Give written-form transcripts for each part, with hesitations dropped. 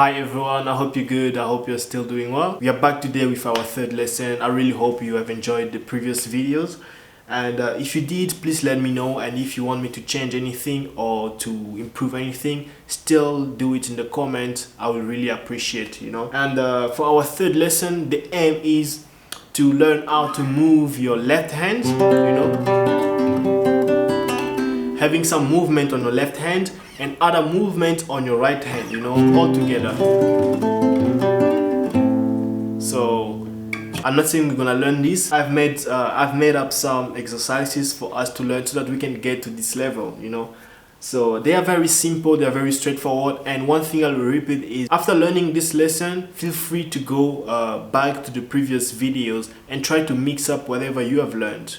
Hi everyone, I hope you're good. I hope you're still doing well. We are back today with our third lesson. I really hope you have enjoyed the previous videos, and if you did, please let me know. And if you want me to change anything or to improve anything, still do it in the comments. I will really appreciate, And for our third lesson, the aim is to learn how to move your left hand, having some movement on your left hand and other movement on your right hand, all together. So I'm not saying we're gonna learn this. I've made up some exercises for us to learn so that we can get to this level, So they are very simple, they are very straightforward. And one thing I'll repeat is, after learning this lesson, feel free to go back to the previous videos and try to mix up whatever you have learned,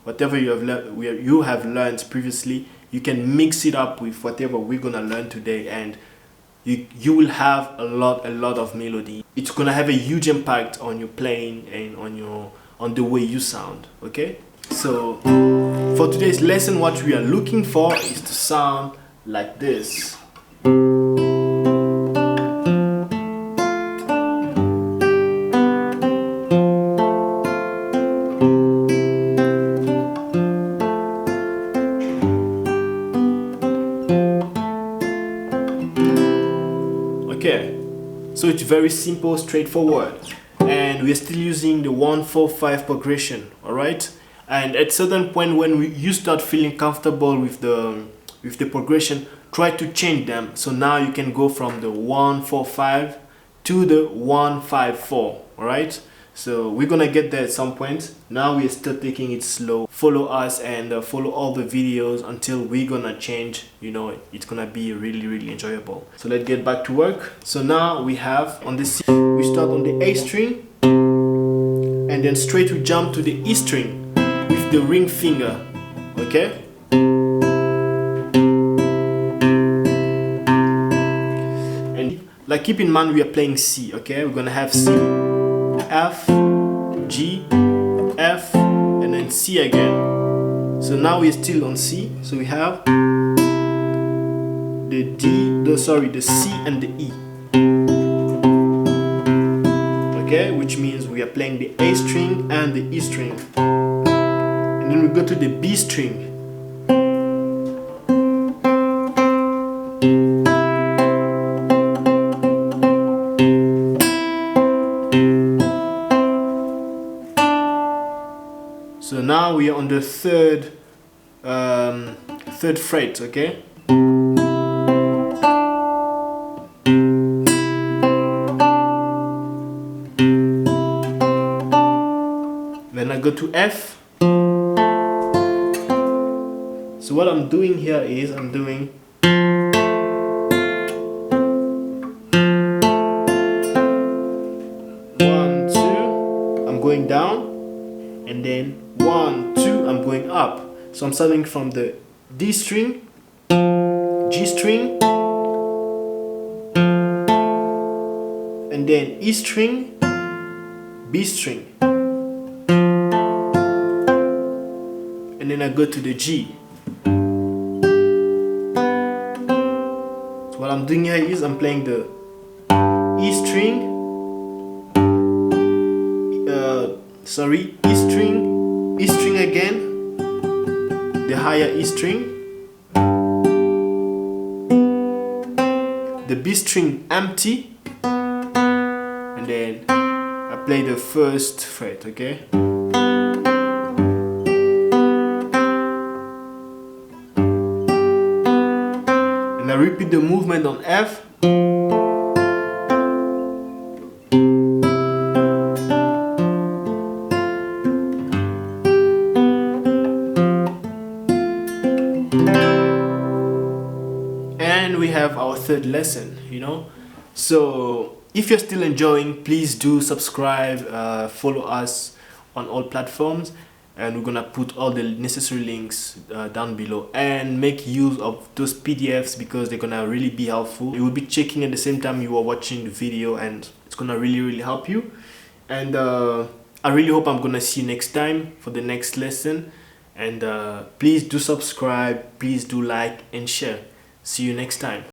whatever you have learned previously. You can mix it up with whatever we're gonna learn today, and you will have a lot of melody. It's gonna have a huge impact on your playing and on the way you sound. Okay, so for today's lesson, what we are looking for is to sound like this. Okay, so it's very simple, straightforward, and we're still using the 1-4-5 progression, all right? And at certain point when you start feeling comfortable with the progression, try to change them. So now you can go from the 1-4-5 to the 1-5-4, all right? So we're gonna get there at some point. Now we're still taking it slow. Follow us and follow all the videos until we're gonna change. It's gonna be really enjoyable. So let's get back to work. So now we have on the C, we start on the A string, and then straight we jump to the E string with the ring finger. Okay? And like, keep in mind we are playing C. Okay, we're gonna have C, F, G, F, and then C again. So now we're still on C. So we have the C and the E. Okay, which means we are playing the A string and the E string. And then we go to the B string. So now we are on the third fret, okay? Then I go to F. So what I'm doing here is I'm doing one, two, I'm going down, and then 1, 2, I'm going up. So I'm starting from the D string, G string, and then E string, B string, and then I go to the G. So what I'm doing here is I'm playing the E string, E string again, the higher E string, the B string empty, and then I play the first fret, okay? And I repeat the movement on F. And we have our third lesson, So if you're still enjoying, please do subscribe, follow us on all platforms, and we're gonna put all the necessary links down below, and make use of those PDFs because they're gonna really be helpful. You will be checking at the same time you are watching the video, and it's gonna really help you. And I really hope I'm gonna see you next time for the next lesson. And please do subscribe, please do like and share. See you next time.